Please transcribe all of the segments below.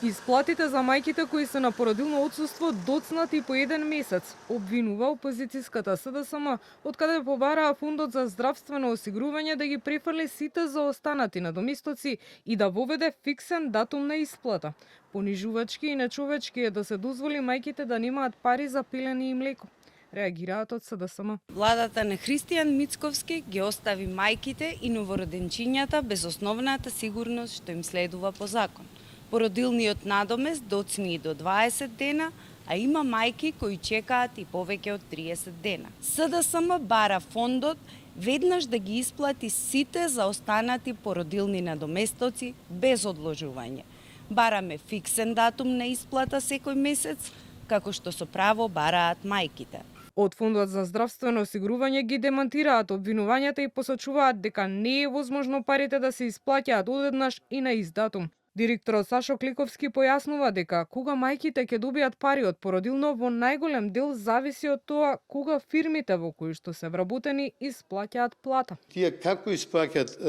Исплатите за мајките кои се на породилно отсуство доцнати по 1 месец, обвинува опозицијската СДСМ, откаде побараа Фондот за здравствено осигурување да ги префрли сите заостанати надоместоци и да воведе фиксен датум на исплата. Понижувачки и нечовечки е да се дозволи мајките да немаат пари за пилење и млеко. Реагираат од СДСМ. Владата на Христијан Мицковски ги остави мајките и новороденчињата без основната сигурност што им следува по закон. Породилниот надомест доцни и до 20 дена, а има мајки кои чекаат и повеќе од 30 дена. СДСМ бара фондот веднаш да ги исплати сите заостанати породилни надоместоци без одложување. Бараме фиксен датум на исплата секој месец, како што со право бараат мајките. Од Фондот за здравствено осигурување ги демантираат обвинувањата и посочуваат дека не е возможно парите да се исплаќаат одеднаш и на ист датум. Директорот Сашо Кликовски појаснува дека кога мајките ќе добијат пари од породилно, во најголем дел зависи од тоа кога фирмите во кои што се вработени исплаќаат плата. Тие како исплаќаат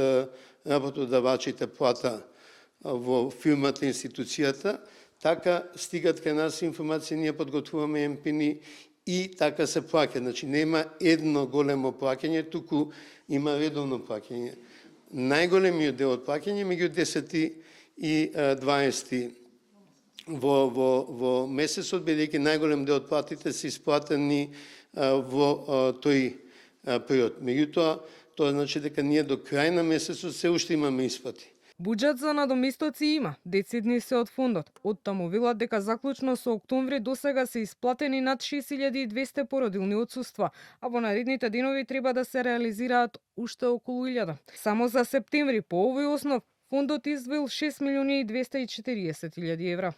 работодавачите плата во фирмата, институцијата, така стигат кај нас информации, ние подготвуваме емпини и така се плаќа. Значи нема едно големо плаќање, туку има редовно плаќање. Најголемиот дел од плаќање меѓу 10 и 20 во месецот, бидејќи најголем дел од платите се исплатени во тој период. Меѓутоа, тоа значи дека ние до крај на месецот се уште имаме исплати. Буџет за надоместоци има, децидни се од фондот. Оттаму велат дека заклучно со октомври досега се исплатени над 6200 породилни отсуства, а во наредните денови треба да се реализираат уште околу 1000. Само за септември по овој основ фондот издвоил 6.240.000 евра.